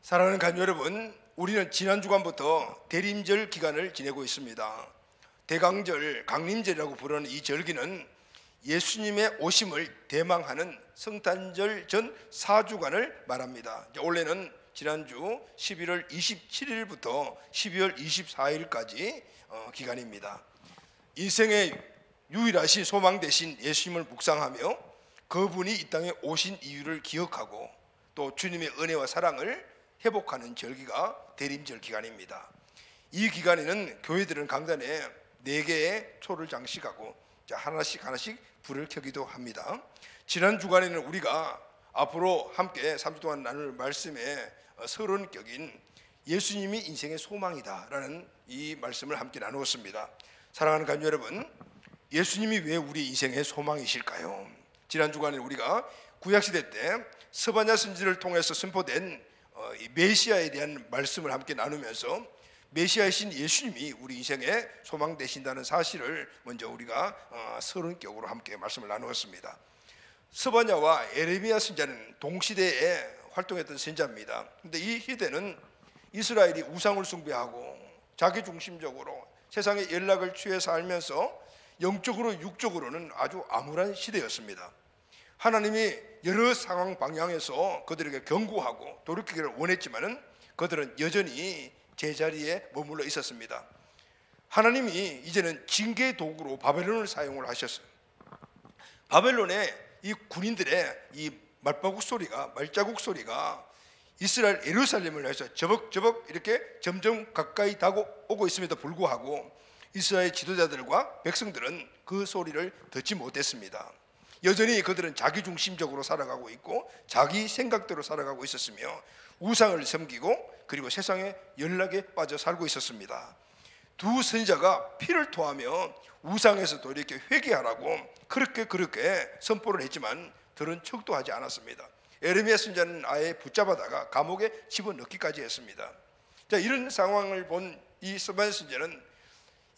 사랑하는 가족 여러분, 우리는 지난 주간부터 대림절 기간을 지내고 있습니다. 대강절, 강림절이라고 부르는 이 절기는 예수님의 오심을 대망하는 성탄절 전 4주간을 말합니다. 원래는 지난주 11월 27일부터 12월 24일까지 기간입니다. 인생의 유일하신 소망 되신 예수님을 묵상하며 그분이 이 땅에 오신 이유를 기억하고 또 주님의 은혜와 사랑을 회복하는 절기가 대림절 기간입니다. 이 기간에는 교회들은 강단에 4개의 초를 장식하고 하나씩 불을 켜기도 합니다. 지난 주간에는 우리가 앞으로 함께 3주 동안 나눌 말씀의 서론격인 예수님이 인생의 소망이다라는 이 말씀을 함께 나누었습니다. 사랑하는 가족 여러분, 예수님이 왜 우리 인생의 소망이실까요? 지난 주간에 우리가 구약시대 때 스바냐 선지를 통해서 선포된 이 메시아에 대한 말씀을 함께 나누면서 메시아이신 예수님이 우리 인생의 소망 되신다는 사실을 먼저 우리가 서론격으로 함께 말씀을 나누었습니다. 스바냐와 에레미야 선지자는 동시대에 활동했던 선지자입니다. 그런데 이 시대는 이스라엘이 우상을 숭배하고 자기중심적으로 세상의 연락을 취해 살면서 영적으로 육적으로는 아주 암울한 시대였습니다. 하나님이 여러 상황 방향에서 그들에게 경고하고 돌이키기를 원했지만은 그들은 여전히 제자리에 머물러 있었습니다. 하나님이 이제는 징계의 도구로 바벨론을 사용을 하셨어요. 바벨론의 이 군인들의 이 말자국 소리가 이스라엘 예루살렘을 향해서 저벅저벅 이렇게 점점 가까이 다가오고 있음에도 불구하고 이스라엘 지도자들과 백성들은 그 소리를 듣지 못했습니다. 여전히 그들은 자기중심적으로 살아가고 있고 자기 생각대로 살아가고 있었으며 우상을 섬기고 그리고 세상의 연락에 빠져 살고 있었습니다. 두 선지자가 피를 토하며 우상에서도 이렇게 회개하라고 그렇게 선포를 했지만 들은 척도 하지 않았습니다. 에레미야 선지자는 아예 붙잡아다가 감옥에 집어넣기까지 했습니다. 자, 이런 상황을 본 이 스바냐 선지자는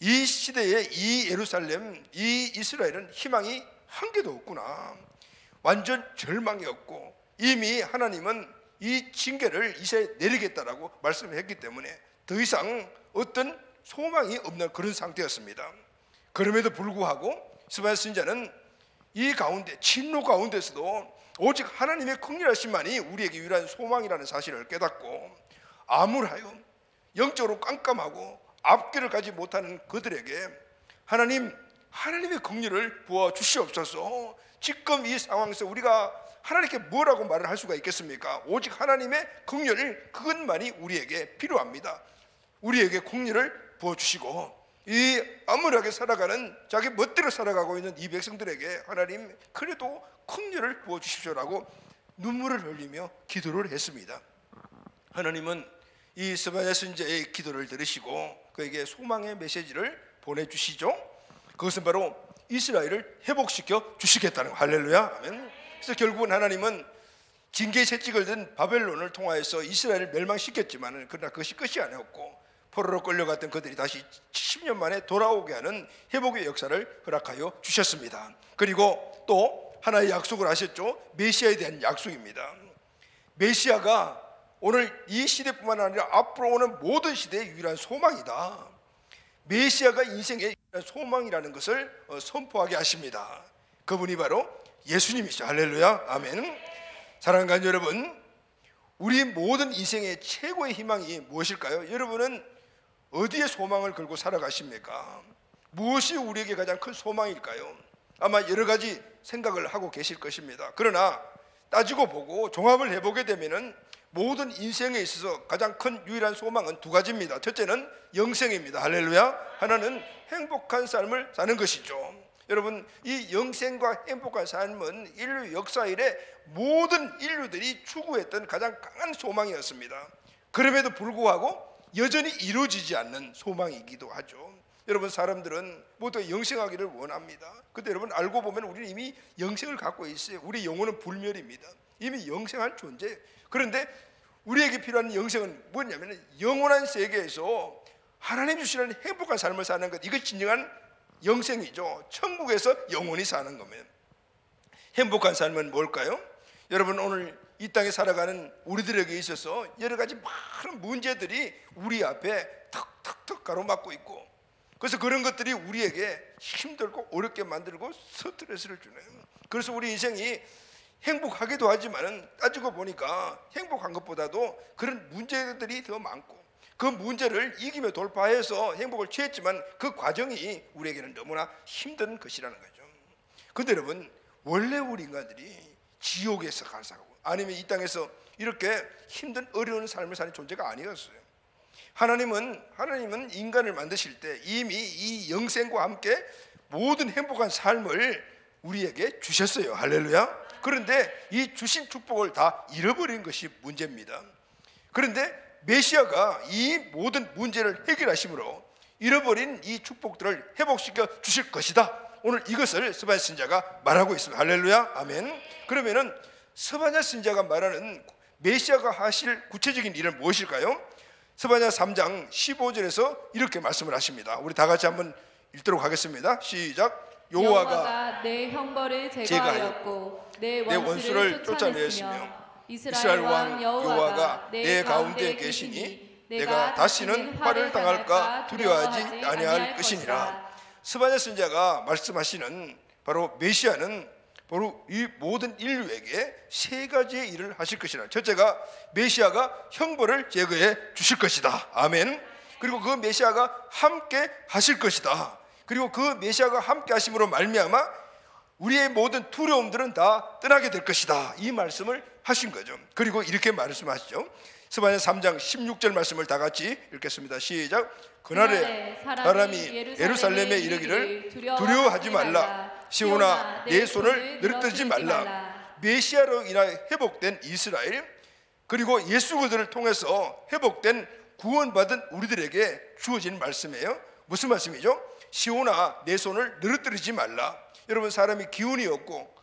이 시대에 이 예루살렘, 이 이스라엘은 희망이 한 개도 없구나. 완전 절망이었고 이미 하나님은 이 징계를 이제 내리겠다라고 말씀했기 때문에 더 이상 어떤 소망이 없는 그런 상태였습니다. 그럼에도 불구하고 스바냐 선지자는 이 가운데 진노 가운데서도 오직 하나님의 긍휼하심만이 우리에게 유일한 소망이라는 사실을 깨닫고 암울하여 영적으로 깜깜하고 앞길을 가지 못하는 그들에게 하나님의 긍휼을 부어 주시옵소서. 지금 이 상황에서 우리가 하나님께 뭐라고 말을 할 수가 있겠습니까? 오직 하나님의 긍휼, 그것만이 우리에게 필요합니다. 우리에게 긍휼을 부어 주시고 이 암울하게 살아가는 자기 멋대로 살아가고 있는 이 백성들에게 하나님 그래도 긍휼을 부어 주십시오라고 눈물을 흘리며 기도를 했습니다. 하나님은 이 스바냐 선지자의 기도를 들으시고 그에게 소망의 메시지를 보내주시죠. 그것은 바로 이스라엘을 회복시켜 주시겠다는 거. 할렐루야, 아멘. 그래서 결국은 하나님은 징계의 채찍을 든 바벨론을 통하여서 이스라엘을 멸망시켰지만 그러나 그것이 끝이 아니었고 포로로 끌려갔던 그들이 다시 70년 만에 돌아오게 하는 회복의 역사를 허락하여 주셨습니다. 그리고 또 하나의 약속을 하셨죠. 메시아에 대한 약속입니다. 메시아가 오늘 이 시대뿐만 아니라 앞으로 오는 모든 시대의 유일한 소망이다. 메시아가 인생의 유일한 소망이라는 것을 선포하게 하십니다. 그분이 바로 예수님이시죠. 할렐루야, 아멘. 사랑하는 가족 여러분, 우리 모든 인생의 최고의 희망이 무엇일까요? 여러분은 어디에 소망을 걸고 살아가십니까? 무엇이 우리에게 가장 큰 소망일까요? 아마 여러 가지 생각을 하고 계실 것입니다. 그러나 따지고 보고 종합을 해보게 되면은 모든 인생에 있어서 가장 큰 유일한 소망은 두 가지입니다. 첫째는 영생입니다. 할렐루야. 하나는 행복한 삶을 사는 것이죠. 여러분, 이 영생과 행복한 삶은 인류 역사 이래 모든 인류들이 추구했던 가장 강한 소망이었습니다. 그럼에도 불구하고 여전히 이루어지지 않는 소망이기도 하죠. 여러분, 사람들은 모두 영생하기를 원합니다. 근데 여러분 알고 보면 우리는 이미 영생을 갖고 있어요. 우리 영혼은 불멸입니다. 이미 영생한 존재. 그런데 우리에게 필요한 영생은 뭐냐면 영원한 세계에서 하나님 주시는 행복한 삶을 사는 것, 이것이 진정한 영생이죠. 천국에서 영원히 사는 겁니다. 행복한 삶은 뭘까요? 여러분, 오늘 이 땅에 살아가는 우리들에게 있어서 여러 가지 많은 문제들이 우리 앞에 턱턱턱 가로막고 있고, 그래서 그런 것들이 우리에게 힘들고 어렵게 만들고 스트레스를 주네요. 그래서 우리 인생이 행복하기도 하지만은 따지고 보니까 행복한 것보다도 그런 문제들이 더 많고, 그 문제를 이기며 돌파해서 행복을 취했지만 그 과정이 우리에게는 너무나 힘든 것이라는 거죠. 그런데 여러분, 원래 우리 인간들이 지옥에서 살고 아니면 이 땅에서 이렇게 힘든 어려운 삶을 사는 존재가 아니었어요. 하나님은 인간을 만드실 때 이미 이 영생과 함께 모든 행복한 삶을 우리에게 주셨어요. 할렐루야. 그런데 이 주신 축복을 다 잃어버린 것이 문제입니다. 그런데 메시아가 이 모든 문제를 해결하심으로 잃어버린 이 축복들을 회복시켜 주실 것이다. 오늘 이것을 스바냐 선지자가 말하고 있습니다. 할렐루야. 아멘. 그러면은 스바냐 선지자가 말하는 메시아가 하실 구체적인 일은 무엇일까요? 스바냐 3장 15절에서 이렇게 말씀을 하십니다. 우리 다 같이 한번 읽도록 하겠습니다. 시작. 여호와가 내 형벌을 제거하였고 내 원수를 쫓아내었으며 이스라엘 왕 여호와가 내 가운데 계시니 내가 다시는 화를 당할까 두려워하지 아니할 것이니라. 스바냐 선지자가 말씀하시는 바로 메시아는 바로 이 모든 인류에게 세 가지의 일을 하실 것이라. 첫째가 메시아가 형벌을 제거해 주실 것이다. 아멘. 그리고 그 메시아가 함께 하실 것이다. 그리고 그 메시아가 함께 하심으로 말미암아 우리의 모든 두려움들은 다 떠나게 될 것이다. 이 말씀을 하신 거죠. 그리고 이렇게 말씀하시죠. 스바냐 3장 16절 말씀을 다 같이 읽겠습니다. 시작. 그날에 사람이 예루살렘에 이르기를 두려워하지 말라. 시온아 내 손을 늘어뜨리지 말라. 메시아로 인하여 회복된 이스라엘, 그리고 예수 그리스도를 통해서 회복된 구원받은 우리들에게 주어진 말씀이에요. 무슨 말씀이죠? 시온아 내 손을 늘어뜨리지 말라. 여러분, 사람이 기운이 없고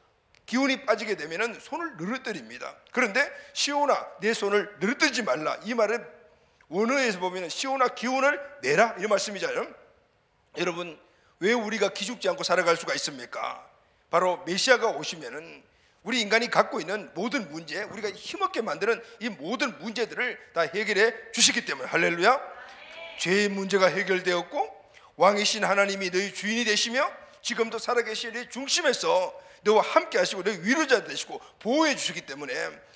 기운이 빠지게 되면 손을 늘어뜨립니다. 그런데 시온아 내 손을 늘어뜨리지 말라, 이 말은 원어에서 보면 시온아 기운을 내라, 이런 말씀이잖아요. 여러분, 왜 우리가 기죽지 않고 살아갈 수가 있습니까? 바로 메시아가 오시면은 우리 인간이 갖고 있는 모든 문제, 우리가 힘없게 만드는 이 모든 문제들을 다 해결해 주시기 때문에. 할렐루야. 죄의 문제가 해결되었고 왕이신 하나님이 너희 주인이 되시며 지금도 살아계신 내 중심에서 너와 함께 하시고 너희 위로자 되시고 보호해 주시기 때문에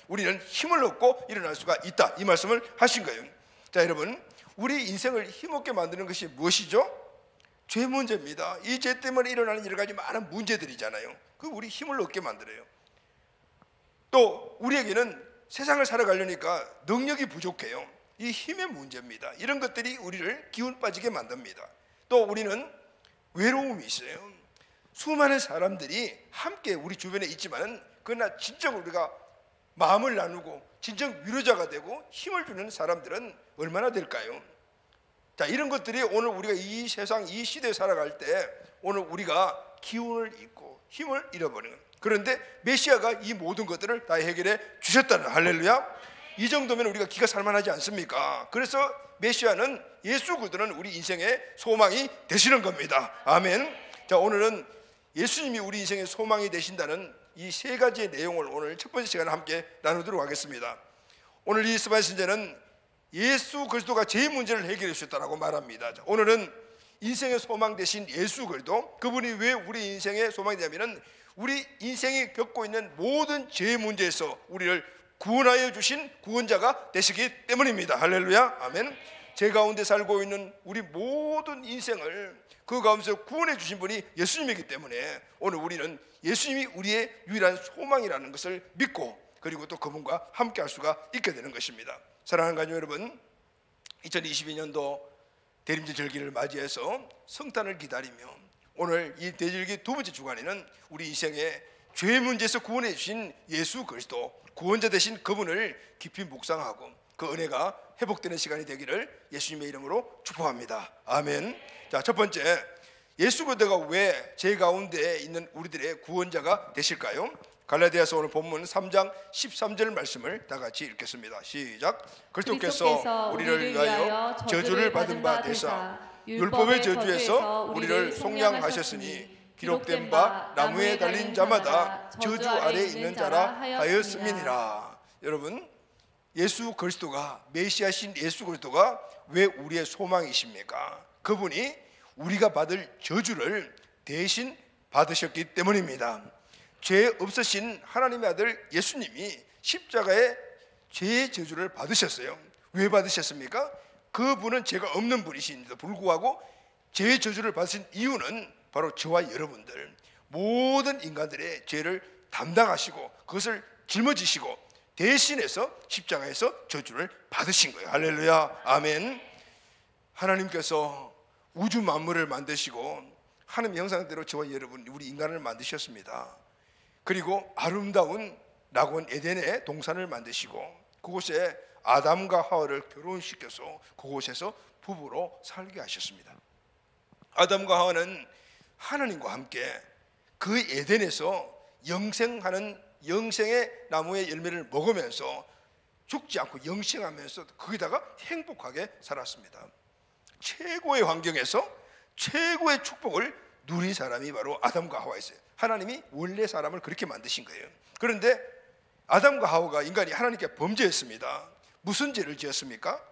우리는 힘을 얻고 일어날 수가 있다, 이 말씀을 하신 거예요. 자, 여러분, 우리 인생을 힘없게 만드는 것이 무엇이죠? 죄 문제입니다. 이 죄 때문에 일어나는 여러 가지 많은 문제들이잖아요. 그 우리 힘을 얻게 만들어요. 또 우리에게는 세상을 살아가려니까 능력이 부족해요. 이 힘의 문제입니다. 이런 것들이 우리를 기운 빠지게 만듭니다. 또 우리는 외로움이 있어요. 수많은 사람들이 함께 우리 주변에 있지만 그러나 진정 우리가 마음을 나누고 진정 위로자가 되고 힘을 주는 사람들은 얼마나 될까요? 자, 이런 것들이 오늘 우리가 이 세상 이 시대에 살아갈 때 오늘 우리가 기운을 잃고 힘을 잃어버리는, 그런데 메시아가 이 모든 것들을 다 해결해 주셨다는, 할렐루야. 이 정도면 우리가 기가 살만하지 않습니까? 그래서 메시아는, 예수 그리스도는 우리 인생의 소망이 되시는 겁니다. 아멘. 자, 오늘은 예수님이 우리 인생의 소망이 되신다는 이 세 가지의 내용을 오늘 첫 번째 시간에 함께 나누도록 하겠습니다. 오늘 이 스바냐 선지자는 예수 그리스도가 제 문제를 해결해 주셨다라고 말합니다. 자, 오늘은 인생의 소망 되신 예수 그리스도, 그분이 왜 우리 인생의 소망이 되냐면은 우리 인생이 겪고 있는 모든 죄의 문제에서 우리를 구원하여 주신 구원자가 되시기 때문입니다. 할렐루야. 아멘. 제 가운데 살고 있는 우리 모든 인생을 그 가운데서 구원해 주신 분이 예수님이기 때문에 오늘 우리는 예수님이 우리의 유일한 소망이라는 것을 믿고, 그리고 또 그분과 함께 할 수가 있게 되는 것입니다. 사랑하는 가족 여러분, 2022년도 대림절 절기를 맞이해서 성탄을 기다리며 오늘 이 대절기 두 번째 주간에는 우리 인생의 죄 문제에서 구원해 주신 예수 그리스도, 구원자 되신 그분을 깊이 묵상하고 그 은혜가 회복되는 시간이 되기를 예수님의 이름으로 축복합니다. 아멘. 자, 첫 번째, 예수 그리스도가 왜 제 가운데 있는 우리들의 구원자가 되실까요? 갈라디아서 오늘 본문 3장 13절 말씀을 다 같이 읽겠습니다. 시작. 그리스도께서 우리를 위하여 저주를 받은 바 되사 율법의 저주에서 우리를 속량하셨으니 기록된 바 나무에 달린 자마다 저주 아래 있는 자라 하였음이니라. 여러분, 예수 그리스도가, 메시아신 예수 그리스도가 왜 우리의 소망이십니까? 그분이 우리가 받을 저주를 대신 받으셨기 때문입니다. 죄 없으신 하나님의 아들 예수님이 십자가에 죄의 저주를 받으셨어요. 왜 받으셨습니까? 그분은 죄가 없는 분이신데도 불구하고 죄의 저주를 받으신 이유는 바로 저와 여러분들 모든 인간들의 죄를 담당하시고 그것을 짊어지시고 대신해서 십자가에서 저주를 받으신 거예요. 할렐루야, 아멘. 하나님께서 우주 만물을 만드시고 하나님 형상대로 저와 여러분 우리 인간을 만드셨습니다. 그리고 아름다운 낙원 에덴의 동산을 만드시고 그곳에 아담과 하와를 결혼시켜서 그곳에서 부부로 살게 하셨습니다. 아담과 하와는 하나님과 함께 그 에덴에서 영생하는 영생의 나무의 열매를 먹으면서 죽지 않고 영생하면서 거기다가 행복하게 살았습니다. 최고의 환경에서 최고의 축복을 누린 사람이 바로 아담과 하와였어요. 하나님이 원래 사람을 그렇게 만드신 거예요. 그런데 아담과 하와가 인간이 하나님께 범죄했습니다. 무슨 죄를 지었습니까?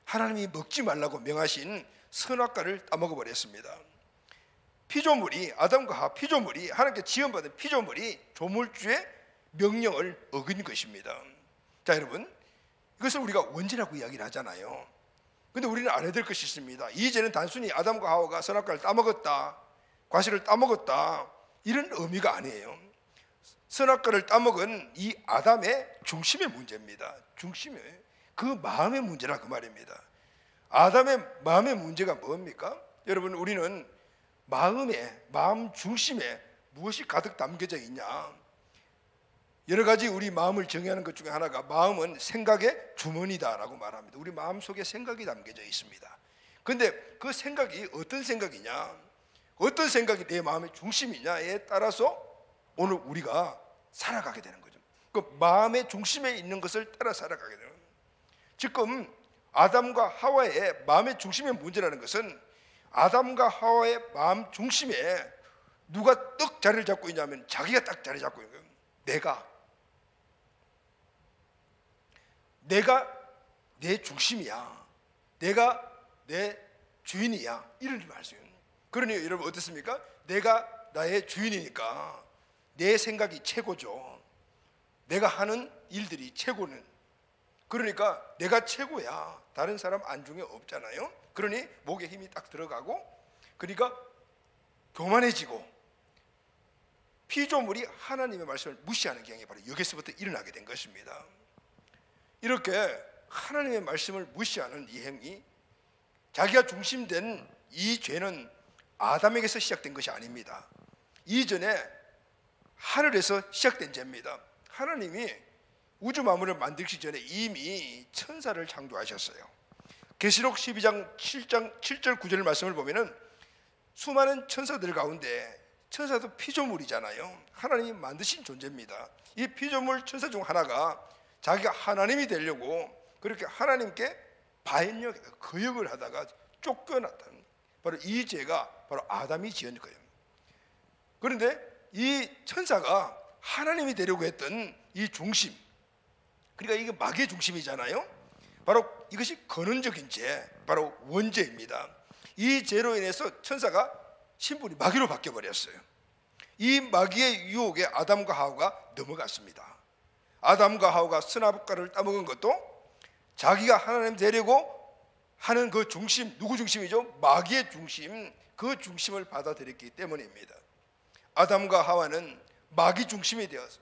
하나님이 먹지 말라고 명하신 선악과를 따먹어 버렸습니다. 피조물이, 아담과 하와 피조물이, 하나님께 지원받은 피조물이 조물주의 명령을 어긴 것입니다. 자, 여러분, 이것을 우리가 원죄라고 이야기를 하잖아요. 근데 우리는 알아야 될 것이 있습니다. 이 죄는 단순히 아담과 하와가 선악과를 따먹었다, 과실을 따먹었다, 이런 의미가 아니에요. 선악과를 따먹은 이 아담의 중심의 문제입니다. 중심의, 그 마음의 문제라 그 말입니다. 아담의 마음의 문제가 뭡니까? 여러분, 우리는 마음 중심에 무엇이 가득 담겨져 있냐? 여러 가지 우리 마음을 정의하는 것 중에 하나가 마음은 생각의 주머니다라고 말합니다. 우리 마음 속에 생각이 담겨져 있습니다. 그런데 그 생각이 어떤 생각이냐, 어떤 생각이 내 마음의 중심이냐에 따라서 오늘 우리가 살아가게 되는 거죠. 그 마음의 중심에 있는 것을 따라 살아가게 되는 거예요. 지금 아담과 하와의 마음의 중심의 문제라는 것은 아담과 하와의 마음 중심에 누가 떡 자리를 잡고 있냐면 자기가 딱 자리 잡고 있는 거예요. 내가 내 중심이야, 내가 내 주인이야, 이런 말씀이에요. 그러니 여러분 어떻습니까? 내가 나의 주인이니까 내 생각이 최고죠. 내가 하는 일들이 최고는, 그러니까 내가 최고야, 다른 사람 안중에 없잖아요. 그러니 목에 힘이 딱 들어가고, 그러니까 교만해지고 피조물이 하나님의 말씀을 무시하는 경향이 바로 여기서부터 일어나게 된 것입니다. 이렇게 하나님의 말씀을 무시하는 이 행위, 자기가 중심된 이 죄는 아담에게서 시작된 것이 아닙니다. 이전에 하늘에서 시작된 죄입니다. 하나님이 우주 만물을 만들기 전에 이미 천사를 창조하셨어요. 계시록 12장 7절 9절 말씀을 보면은 수많은 천사들 가운데, 천사도 피조물이잖아요. 하나님이 만드신 존재입니다. 이 피조물 천사 중 하나가 자기가 하나님이 되려고 그렇게 하나님께 거역을 하다가 쫓겨났다는, 바로 이 죄가 바로 아담이 지은 거예요. 그런데 이 천사가 하나님이 되려고 했던 이 중심, 그러니까 이게 마귀의 중심이잖아요. 바로 이것이 근원적인 죄, 바로 원죄입니다. 이 죄로 인해서 천사가 신분이 마귀로 바뀌어 버렸어요. 이 마귀의 유혹에 아담과 하와가 넘어갔습니다. 아담과 하와가 선악과를 따먹은 것도 자기가 하나님 되려고 하는 그 중심, 누구 중심이죠? 마귀의 중심, 그 중심을 받아들였기 때문입니다. 아담과 하와는 마귀 중심이 되어서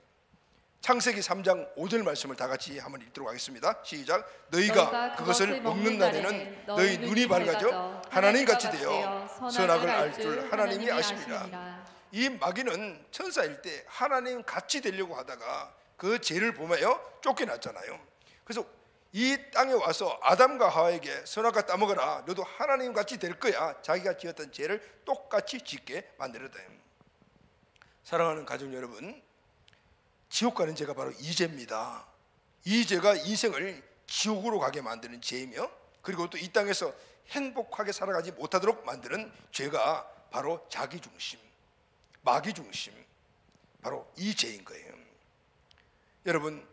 창세기 3장 5절 말씀을 다 같이 한번 읽도록 하겠습니다. 시작. 너희가 그것을 먹는 날에는 너희 눈이 밝아져 하나님같이 되어 선악을 알 줄 하나님이 아심이라. 이 마귀는 천사일 때 하나님 같이 되려고 하다가 그 죄를 범하여 쫓겨났잖아요. 그래서 이 땅에 와서 아담과 하와에게 선악과 따먹어라, 너도 하나님 같이 될 거야, 자기가 지었던 죄를 똑같이 짓게 만들었다. 사랑하는 가족 여러분, 지옥 가는 죄가 바로 이 죄입니다. 이 죄가 인생을 지옥으로 가게 만드는 죄이며, 그리고 또 이 땅에서 행복하게 살아가지 못하도록 만드는 죄가 바로 자기 중심, 마귀 중심, 바로 이 죄인 거예요. 여러분,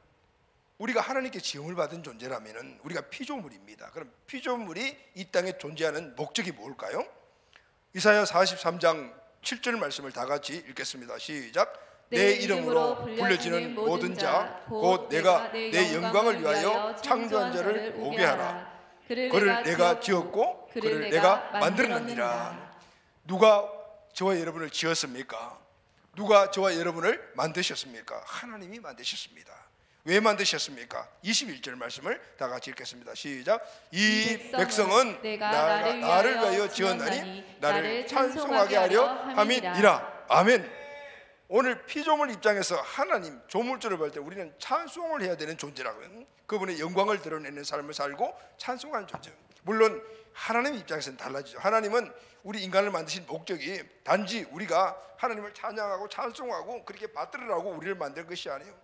우리가 하나님께 지음을 받은 존재라면 우리가 피조물입니다. 그럼 피조물이 이 땅에 존재하는 목적이 뭘까요? 이사야 43장 7절 말씀을 다 같이 읽겠습니다. 시작. 내 이름으로 불려지는 모든 자 곧 내가 내 영광을 위하여 창조한 자를 오게 하라. 그를 내가 지었고 그를 내가 만들었느니라. 누가 저와 여러분을 지었습니까? 누가 저와 여러분을 만드셨습니까? 하나님이 만드셨습니다. 왜 만드셨습니까? 21절 말씀을 다 같이 읽겠습니다. 시작. 이 백성은 나를 위하여 지었나니 나를 찬송하게 하려 함이니라. 아멘. 오늘 피조물 입장에서 하나님 조물주를 볼 때 우리는 찬송을 해야 되는 존재라고요. 그분의 영광을 드러내는 삶을 살고 찬송하는 존재. 물론 하나님 입장에서는 달라지죠. 하나님은 우리 인간을 만드신 목적이 단지 우리가 하나님을 찬양하고 찬송하고 그렇게 받들으라고 우리를 만든 것이 아니에요.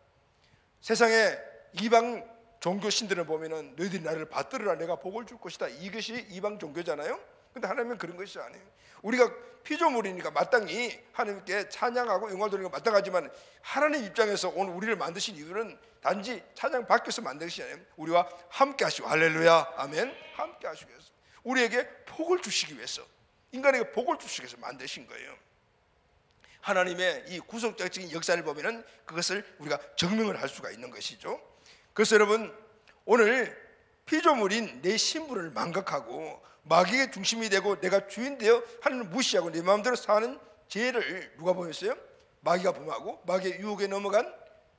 세상에 이방 종교 신들을 보면은 너희들이 나를 받들으라 내가 복을 줄 것이다, 이것이 이방 종교잖아요. 근데 하나님은 그런 것이 아니에요. 우리가 피조물이니까 마땅히 하나님께 찬양하고 영광을 돌리는 건 마땅하지만 하나님 입장에서 오늘 우리를 만드신 이유는 단지 찬양 밖에서 만든 것이 아니에요. 우리와 함께 하시고, 할렐루야, 아멘. 함께 하시기 위해서, 우리에게 복을 주시기 위해서, 인간에게 복을 주시기 위해서 만드신 거예요. 하나님의 이 구속적인 역사를 보면은 그것을 우리가 증명을 할 수가 있는 것이죠. 그래서 여러분, 오늘 피조물인 내 신분을 망각하고 마귀의 중심이 되고 내가 주인 되어 하나님을 무시하고 내 마음대로 사는 죄를 누가 범했어요? 마귀가 범하고 마귀의 유혹에 넘어간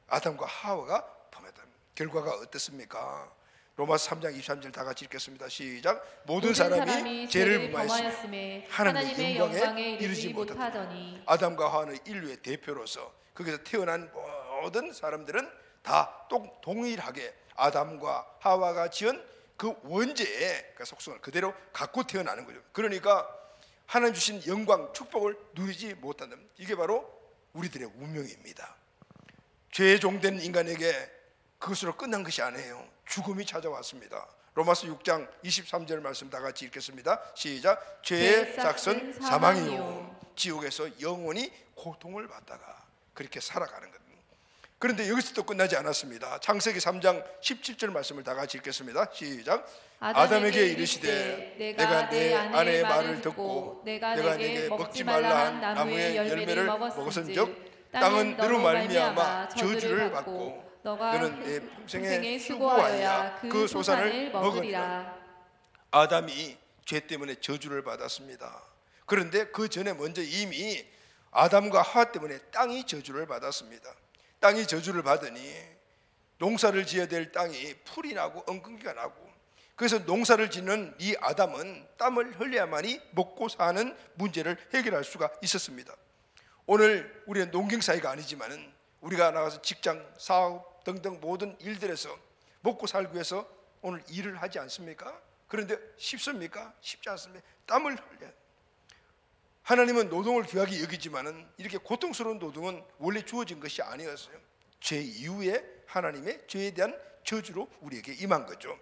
아담과 하와가 범했다. 결과가 어떻습니까? 로마서 3장 23절 다 같이 읽겠습니다. 시작. 모든 사람이 죄를 범하였음에 하나님의 영광에 이르지 못하더니 아담과 하와는 인류의 대표로서 거기서 태어난 모든 사람들은 다 동일하게 아담과 하와가 지은 그 원죄의 속성을 그대로 갖고 태어나는 거죠. 그러니까 하나님 주신 영광, 축복을 누리지 못한다면 이게 바로 우리들의 운명입니다. 죄에 종된 인간에게 그것으로 끝난 것이 아니에요. 죽음이 찾아왔습니다. 로마서 6장 23절 말씀 다 같이 읽겠습니다. 시작. 죄의 싹은 사망이요 지옥에서 영원히 고통을 받다가 그렇게 살아가는 겁니다. 그런데 여기서 또 끝나지 않았습니다. 창세기 3장 17절 말씀을 다 같이 읽겠습니다. 시작. 아담에게 이르시되 내가 내 아내의 말을 듣고 내가 내게 먹지 말라 한 나무의 열매를 먹었은즉 땅은 너로 말미암아 저주를 받고 너는 내 평생에 수고하여야 그 소산을 먹으리라. 아담이 죄 때문에 저주를 받았습니다. 그런데 그 전에 먼저 이미 아담과 하와 때문에 땅이 저주를 받았습니다. 땅이 저주를 받으니 농사를 지어야 될 땅이 풀이 나고 엉겅퀴가 나고, 그래서 농사를 짓는 이 아담은 땀을 흘려야만이 먹고 사는 문제를 해결할 수가 있었습니다. 오늘 우리는 농경사회가 아니지만은 우리가 나가서 직장, 사업 등등 모든 일들에서 먹고 살기 위해서 오늘 일을 하지 않습니까? 그런데 쉽습니까? 쉽지 않습니다. 땀을 흘려야. 하나님은 노동을 귀하게 여기지만은 이렇게 고통스러운 노동은 원래 주어진 것이 아니었어요. 죄 이후에 하나님의 죄에 대한 저주로 우리에게 임한 거죠.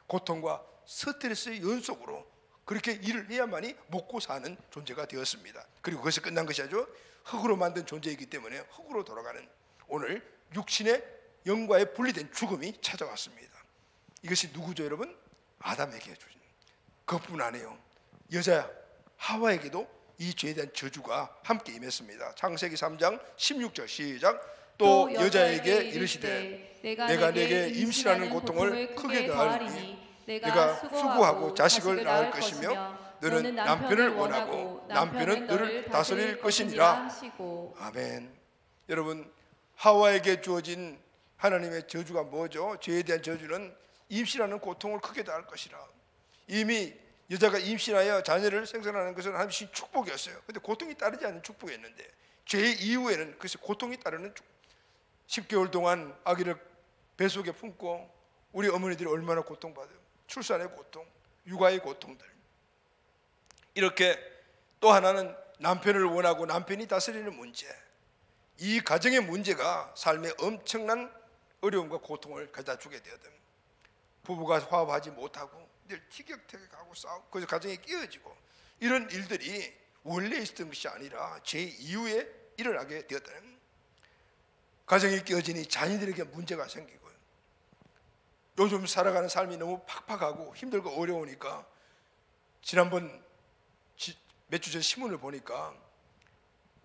고통과 스트레스의 연속으로 그렇게 일을 해야만이 먹고 사는 존재가 되었습니다. 그리고 그것이 끝난 것이 아니죠. 흙으로 만든 존재이기 때문에 흙으로 돌아가는 오늘 육신의 영과의 분리된 죽음이 찾아왔습니다. 이것이 누구죠, 여러분? 아담에게 주신. 그것뿐 아니에요. 여자 하와에게도 이 죄에 대한 저주가 함께 임했습니다. 창세기 3장 16절 시작. 또 여자에게 이르시되 내가 내게 임신하는 고통을 크게 더하리니 내가 수고하고 자식을 낳을 것이며 너는 남편을 원하고 남편은 너를 다스릴 것이니라. 아멘. 여러분, 하와에게 주어진 하나님의 저주가 뭐죠? 죄에 대한 저주는 임신하는 고통을 크게 더할 것이라. 이미 여자가 임신하여 자녀를 생산하는 것은 하나님 주신 축복이었어요. 그런데 고통이 따르지 않는 축복이었는데 죄 이후에는 그것이 고통이 따르는 10개월 동안 아기를 뱃속에 품고 우리 어머니들이 얼마나 고통받아요. 출산의 고통, 육아의 고통들. 이렇게 또 하나는 남편을 원하고 남편이 다스리는 문제. 이 가정의 문제가 삶에 엄청난 어려움과 고통을 가져다 주게 되거든. 부부가 화합하지 못하고 늘 티격태격하고 싸우고 그래서 가정이 깨어지고 이런 일들이 원래 있었던 것이 아니라 죄 이후에 일어나게 되었다는. 가정이 깨어지니 자녀들에게 문제가 생기고 요즘 살아가는 삶이 너무 팍팍하고 힘들고 어려우니까 지난번 몇 주 전 신문을 보니까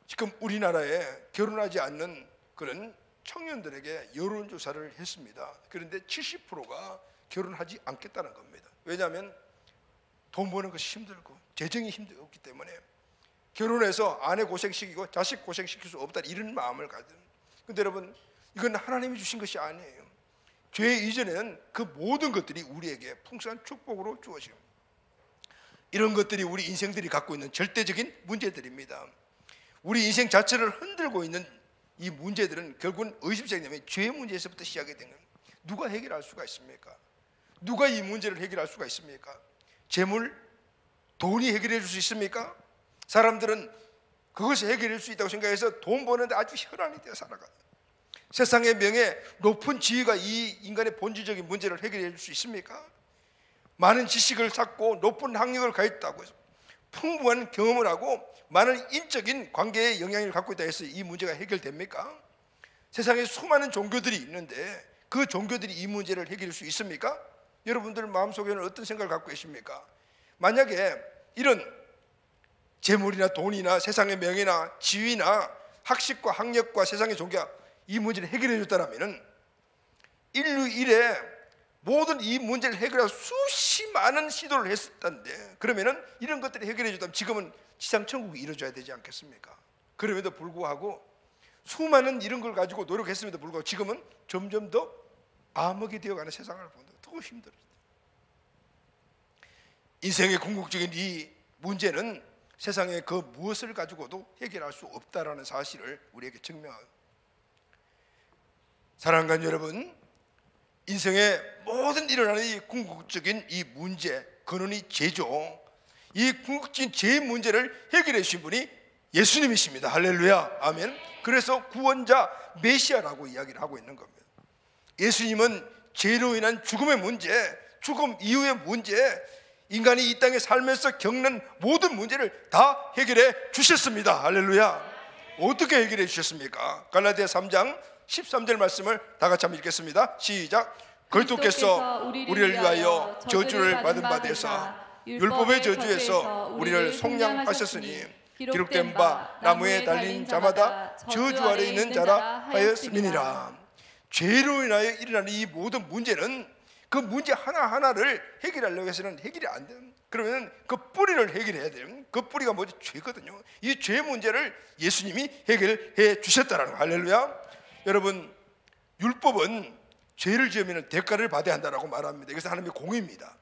지금 우리나라에 결혼하지 않는 그런 청년들에게 여론조사를 했습니다. 그런데 70%가 결혼하지 않겠다는 겁니다. 왜냐하면 돈 버는 것이 힘들고 재정이 힘들기 때문에 결혼해서 아내 고생시키고 자식 고생시킬 수 없다, 이런 마음을 가진. 근데 여러분, 이건 하나님이 주신 것이 아니에요. 죄 이전에는 그 모든 것들이 우리에게 풍성한 축복으로 주어집니다. 이런 것들이 우리 인생들이 갖고 있는 절대적인 문제들입니다. 우리 인생 자체를 흔들고 있는 이 문제들은 결국은 의심생님의 죄 문제에서부터 시작이 된 겁니다. 누가 해결할 수가 있습니까? 누가 이 문제를 해결할 수가 있습니까? 재물, 돈이 해결해 줄 수 있습니까? 사람들은 그것을 해결할 수 있다고 생각해서 돈 버는데 아주 혈안이 되어 살아가요. 세상의 명예, 높은 지위가 이 인간의 본질적인 문제를 해결해 줄 수 있습니까? 많은 지식을 쌓고 높은 학력을 가졌다고 해서 풍부한 경험을 하고 많은 인적인 관계에 영향을 갖고 있다 해서 이 문제가 해결됩니까? 세상에 수많은 종교들이 있는데 그 종교들이 이 문제를 해결할 수 있습니까? 여러분들 마음속에는 어떤 생각을 갖고 계십니까? 만약에 이런 재물이나 돈이나 세상의 명예나 지위나 학식과 학력과 세상의 종교가 이 문제를 해결해 줬다면 인류 이래 모든 이 문제를 해결하고 수십 많은 시도를 했었던데, 그러면은 이런 것들이 해결해 줬다면 지금은 지상 천국이 이루어져야 되지 않겠습니까? 그럼에도 불구하고 수많은 이런 걸 가지고 노력했음에도 불구하고 지금은 점점 더 암흑이 되어가는 세상을 보는데 더 힘들어요. 인생의 궁극적인 이 문제는 세상에 그 무엇을 가지고도 해결할 수 없다라는 사실을 우리에게 증명합니다. 사랑하는 여러분, 인생의 모든 일어나는 이 궁극적인 이 문제, 근원이 죄죠. 이 궁극적인 죄의 문제를 해결해 주신 분이 예수님이십니다. 할렐루야, 아멘. 그래서 구원자 메시아라고 이야기를 하고 있는 겁니다. 예수님은 죄로 인한 죽음의 문제, 죽음 이후의 문제, 인간이 이 땅에 살면서 겪는 모든 문제를 다 해결해 주셨습니다. 할렐루야. 어떻게 해결해 주셨습니까? 갈라디아 3장 13절 말씀을 다 같이 한번 읽겠습니다. 시작. 그리스도께서 우리를 위하여 저주를 받은 바 되사 율법의 저주에서 우리를 속량하셨으니 기록된 바 나무에 달린 자마다 저주 아래 있는 자라 하였음이니라. 죄로 인하여 일어나는 이 모든 문제는 그 문제 하나하나를 해결하려고 해서는 해결이 안 돼요. 그러면 그 뿌리를 해결해야 돼요. 그 뿌리가 뭐지? 죄거든요. 이 죄 문제를 예수님이 해결해 주셨다라는 거. 할렐루야. 여러분, 율법은 죄를 지으면 대가를 받아야 한다라고 말합니다. 이것은 하나님의 공의입니다.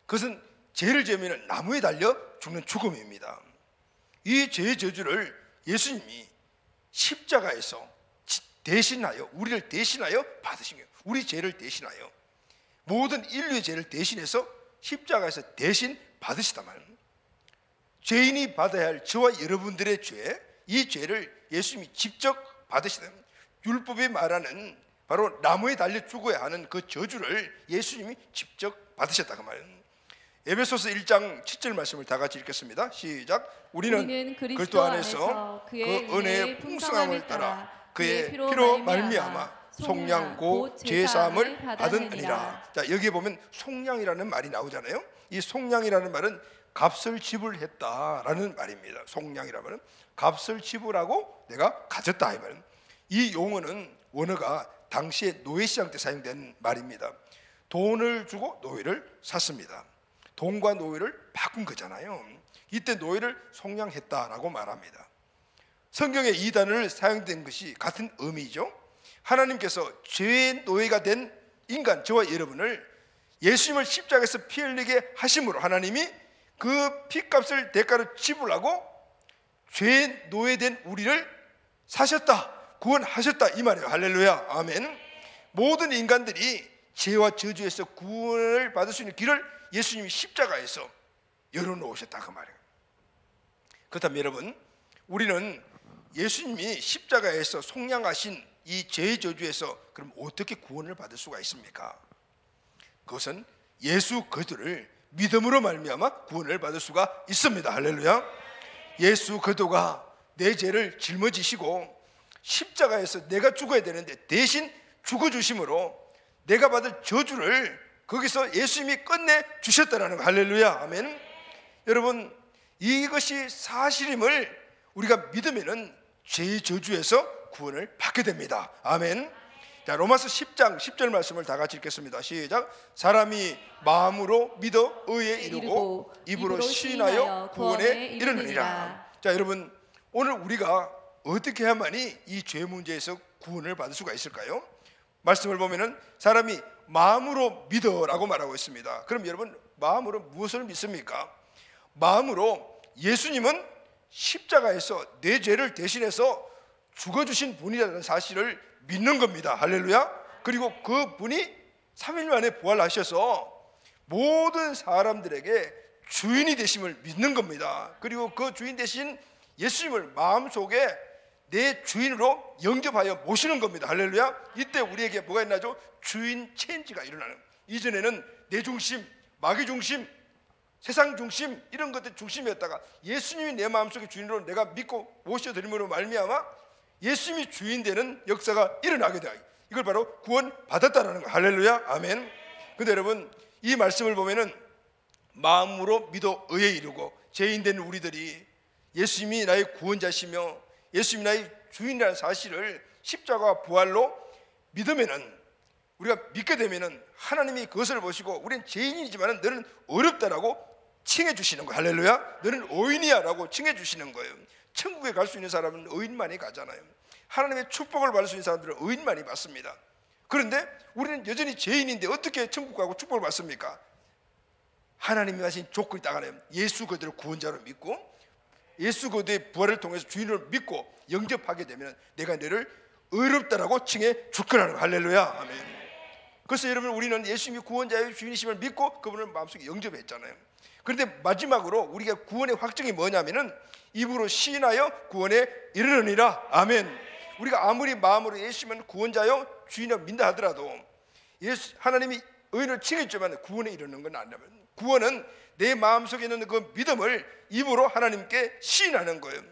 그것은 죄를 지으면 나무에 달려 죽는 죽음입니다. 이 죄의 저주를 예수님이 십자가에서 대신하여, 우리를 대신하여 받으신 거예요. 우리 죄를 대신하여, 모든 인류의 죄를 대신해서 십자가에서 대신 받으시단 말이에요. 죄인이 받아야 할 저와 여러분들의 죄, 이 죄를 예수님이 직접 받으시다. 율법이 말하는 바로 나무에 달려 죽어야 하는 그 저주를 예수님이 직접 받으셨다고 말이에요. 에베소서 1장 7절 말씀을 다 같이 읽겠습니다. 시작. 우리는 그리스도 안에서 그 은혜의 풍성함을 따라 그의 피로 말미암아 속량 곧 제사함을 받으니라. 자, 여기 보면 속량이라는 말이 나오잖아요. 이 속량이라는 말은 값을 지불했다라는 말입니다. 속량이라는 말은 값을 지불하고 내가 가졌다 이 말은. 이 용어는 원어가 당시에 노예시장 때 사용된 말입니다. 돈을 주고 노예를 샀습니다. 돈과 노예를 바꾼 거잖아요. 이때 노예를 속량했다라고 말합니다. 성경에 이 단어를 사용된 것이 같은 의미죠. 하나님께서 죄의 노예가 된 인간, 저와 여러분을 예수님을 십자가에서 피 흘리게 하심으로 하나님이 그 피값을 대가로 지불하고 죄의 노예된 우리를 사셨다, 구원하셨다 이 말이에요. 할렐루야, 아멘. 모든 인간들이 죄와 저주에서 구원을 받을 수 있는 길을 예수님이 십자가에서 열어놓으셨다 그 말이에요. 그렇다면 여러분, 우리는 예수님이 십자가에서 속량하신 이 죄의 저주에서 그럼 어떻게 구원을 받을 수가 있습니까? 그것은 예수 그리스도를 믿음으로 말미암아 구원을 받을 수가 있습니다. 할렐루야. 예수 그리스도가 내 죄를 짊어지시고 십자가에서 내가 죽어야 되는데 대신 죽어주심으로 내가 받을 저주를 거기서 예수님이 끝내 주셨다라는 거. 할렐루야. 아멘. 여러분, 이것이 사실임을 우리가 믿으면은 죄의 저주에서 구원을 받게 됩니다. 아멘. 자, 로마서 10장 10절 말씀을 다 같이 읽겠습니다. 시작. 사람이 마음으로 믿어 의에 이르고 입으로 시인하여 구원에 이르느니라. 자, 여러분, 오늘 우리가 어떻게 해야만이 이 죄 문제에서 구원을 받을 수가 있을까요? 말씀을 보면은 사람이 마음으로 믿어라고 말하고 있습니다. 그럼 여러분, 마음으로 무엇을 믿습니까? 마음으로 예수님은 십자가에서 내 죄를 대신해서 죽어주신 분이라는 사실을 믿는 겁니다. 할렐루야. 그리고 그 분이 3일 만에 부활하셔서 모든 사람들에게 주인이 되심을 믿는 겁니다. 그리고 그 주인 대신 예수님을 마음속에 내 주인으로 영접하여 모시는 겁니다. 할렐루야. 이때 우리에게 뭐가 있나죠? 주인 체인지가 일어나는. 이전에는 내 중심, 마귀 중심, 세상 중심, 이런 것들 중심이었다가 예수님이 내 마음속에 주인으로 내가 믿고 모셔드림으로 말미암아 예수님이 주인 되는 역사가 일어나게 돼요. 이걸 바로 구원 받았다라는 거. 할렐루야. 아멘. 근데 여러분, 이 말씀을 보면은 마음으로 믿어 의에 이르고 죄인 된 우리들이 예수님이 나의 구원자시며 예수님이 나의 주인이라는 사실을 십자가 부활로 믿으면은, 우리가 믿게 되면은 하나님이 그것을 보시고 우리는 죄인이지만 너는 어렵다라고 칭해 주시는 거예요. 할렐루야. 너는 의인이야 라고 칭해 주시는 거예요. 천국에 갈 수 있는 사람은 의인만이 가잖아요. 하나님의 축복을 받을 수 있는 사람들은 의인만이 받습니다. 그런데 우리는 여전히 죄인인데 어떻게 천국 가고 축복을 받습니까? 하나님이 하신 조건이 딱 하나요. 예수 그리스도를 구원자로 믿고 예수 그리스도의 부활을 통해서 주인을 믿고 영접하게 되면 내가 너를 의롭다라고 칭해 줄 거라는. 할렐루야. 아멘. 그래서 여러분, 우리는 예수님이 구원자의 주인이심을 믿고 그분을 마음속에 영접했잖아요. 그런데 마지막으로 우리가 구원의 확정이 뭐냐면은 입으로 시인하여 구원에 이르느니라. 아멘. 우리가 아무리 마음으로 예수님은 구원자요 주인이라고 믿다 하더라도 하나님이 의인을 칭했지만 구원에 이르는 건 아니라면, 구원은 내 마음속에 있는 그 믿음을 입으로 하나님께 시인하는 거예요.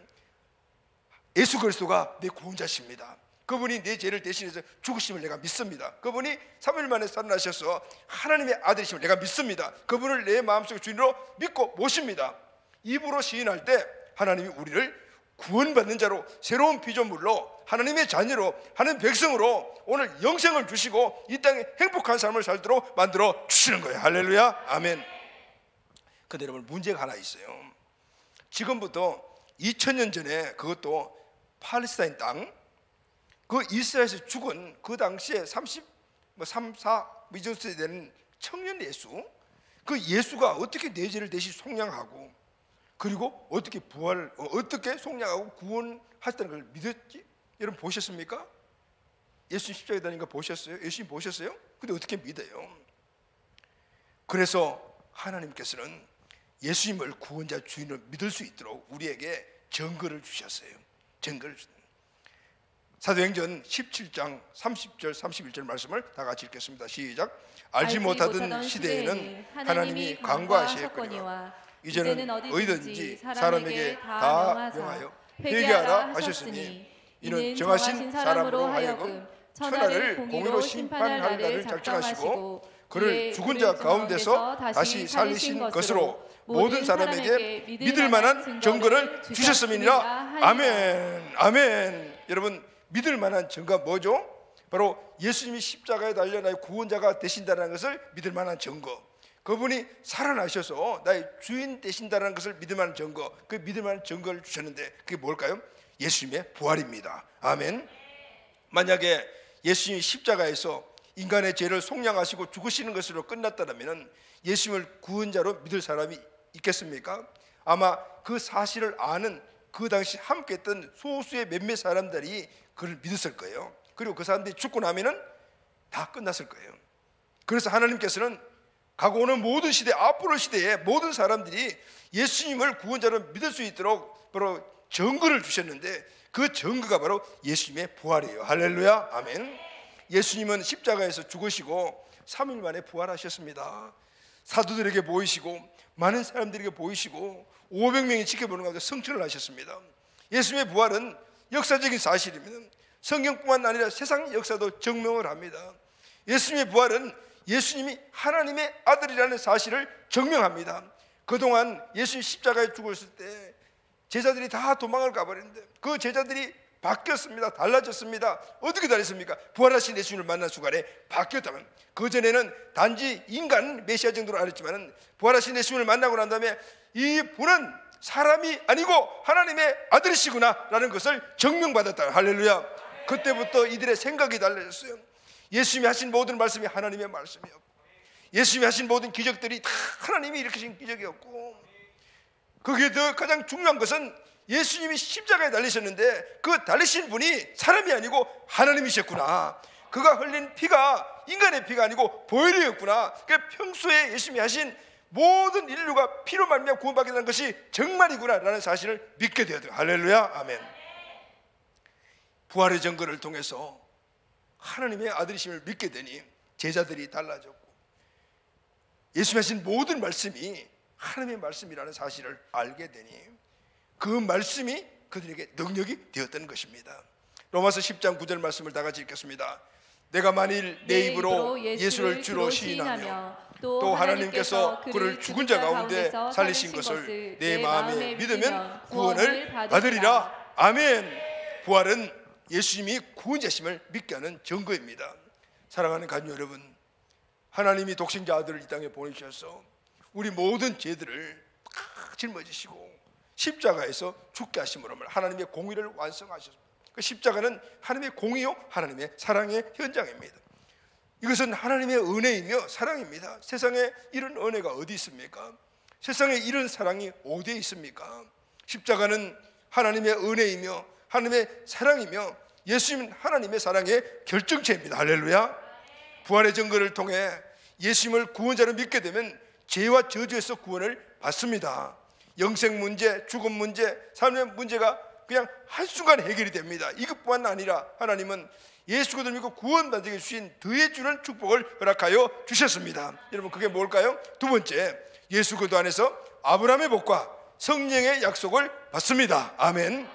예수 그리스도가 내 구원자십니다. 그분이 내 죄를 대신해서 죽으심을 내가 믿습니다. 그분이 3일 만에 살아나셔서 하나님의 아들이심을 내가 믿습니다. 그분을 내 마음속에 주인으로 믿고 모십니다. 입으로 시인할 때 하나님이 우리를 구원받는 자로, 새로운 피조물로, 하나님의 자녀로, 하나님 백성으로 오늘 영생을 주시고 이 땅에 행복한 삶을 살도록 만들어 주시는 거예요. 할렐루야. 아멘. 근데 여러분, 문제가 하나 있어요. 지금부터 2000년 전에, 그것도 팔레스타인 땅, 그 이스라엘에서 죽은 그 당시에 3, 4 이 정도 되는 청년 예수, 그 예수가 어떻게 내 죄를 대신 속량하고 그리고 어떻게 어떻게 속량하고 구원하셨다는 걸 믿었지? 여러분 보셨습니까? 예수님 십자가에 달린 거 보셨어요? 예수님 보셨어요? 근데 어떻게 믿어요? 그래서 하나님께서는 예수님을 구원자 주인으로 믿을 수 있도록 우리에게 증거를 주셨어요. 증거를 주셨어요. 사도행전 17장 30절 31절 말씀을 다 같이 읽겠습니다. 시작. 알지 못하던 시대에는 하나님이 강구하셨거니와 이제는 어디든지 사람에게 다 명하여 회개하라 하셨으니 이는 정하신 사람으로 하여금 천하를 공의로 심판할 날을 작정하시고 그를 죽은 자 가운데서 다시 살리신 것으로 모든 사람에게 믿을 만한 증거를 주셨음이니라. 아멘. 아멘. 여러분, 믿을 만한 증거가 뭐죠? 바로 예수님이 십자가에 달려 나의 구원자가 되신다는 것을 믿을 만한 증거, 그분이 살아나셔서 나의 주인 되신다는 것을 믿을 만한 증거, 그 믿을 만한 증거를 주셨는데 그게 뭘까요? 예수님의 부활입니다. 아멘. 만약에 예수님이 십자가에서 인간의 죄를 속량하시고 죽으시는 것으로 끝났다면 예수님을 구원자로 믿을 사람이 있겠습니까? 아마 그 사실을 아는 그 당시 함께 했던 소수의 몇몇 사람들이 그를 믿었을 거예요. 그리고 그 사람들이 죽고 나면은 다 끝났을 거예요. 그래서 하나님께서는 가고 오는 모든 시대, 앞으로 시대에 모든 사람들이 예수님을 구원자로 믿을 수 있도록 바로 증거를 주셨는데 그 증거가 바로 예수님의 부활이에요. 할렐루야. 아멘. 예수님은 십자가에서 죽으시고 3일 만에 부활하셨습니다. 사도들에게 보이시고 많은 사람들에게 보이시고 500명이 지켜보는 가운데 성천을 하셨습니다. 예수님의 부활은 역사적인 사실입니다. 성경뿐만 아니라 세상 역사도 증명을 합니다. 예수님의 부활은 예수님이 하나님의 아들이라는 사실을 증명합니다. 그동안 예수님 십자가에 죽었을 때 제자들이 다 도망을 가버렸는데 그 제자들이 바뀌었습니다. 달라졌습니다. 어떻게 달랐습니까? 부활하신 예수님을 만난 순간에 바뀌었다면, 그전에는 단지 인간 메시아 정도로 알았지만 부활하신 예수님을 만나고 난 다음에 이 분은 사람이 아니고 하나님의 아들이시구나 라는 것을 증명받았다. 할렐루야. 그때부터 이들의 생각이 달라졌어요. 예수님이 하신 모든 말씀이 하나님의 말씀이었고, 예수님이 하신 모든 기적들이 다 하나님이 일으키신 기적이었고, 그게 더 가장 중요한 것은 예수님이 십자가에 달리셨는데 그 달리신 분이 사람이 아니고 하나님이셨구나. 그가 흘린 피가 인간의 피가 아니고 보혈이었구나. 그러니까 평소에 예수님이 하신 모든 인류가 피로 말미암아 구원받게 되는 것이 정말이구나 라는 사실을 믿게 되었어요. 할렐루야. 아멘. 부활의 증거를 통해서 하나님의 아들이심을 믿게 되니 제자들이 달라졌고, 예수님이 하신 모든 말씀이 하나님의 말씀이라는 사실을 알게 되니 그 말씀이 그들에게 능력이 되었던 것입니다. 로마서 10장 9절 말씀을 다 같이 읽겠습니다. 내가 만일 내 입으로 예수를 주로 시인하며 또 하나님께서 그를 죽은 자 가운데 살리신 것을 내 마음에 믿으면 구원을 받으리라. 아멘. 부활은 예수님이 구원자심을 믿게 하는 증거입니다. 사랑하는 가족 여러분, 하나님이 독생자 아들을 이 땅에 보내주셔서 우리 모든 죄들을 다 짊어지시고 십자가에서 죽게 하심으로 하나님의 공의를 완성하셨습니다. 그 십자가는 하나님의 공의요 하나님의 사랑의 현장입니다. 이것은 하나님의 은혜이며 사랑입니다. 세상에 이런 은혜가 어디 있습니까? 세상에 이런 사랑이 어디에 있습니까? 십자가는 하나님의 은혜이며 하나님의 사랑이며 예수님은 하나님의 사랑의 결정체입니다. 할렐루야. 부활의 증거를 통해 예수님을 구원자로 믿게 되면 죄와 저주에서 구원을 받습니다. 영생 문제, 죽음 문제, 삶의 문제가 그냥 한순간 해결이 됩니다. 이것뿐만 아니라 하나님은 예수 그리스도를 믿고 구원받게 주신 더해주는 축복을 허락하여 주셨습니다. 여러분, 그게 뭘까요? 두 번째, 예수 그리스도 안에서 아브라함의 복과 성령의 약속을 받습니다. 아멘.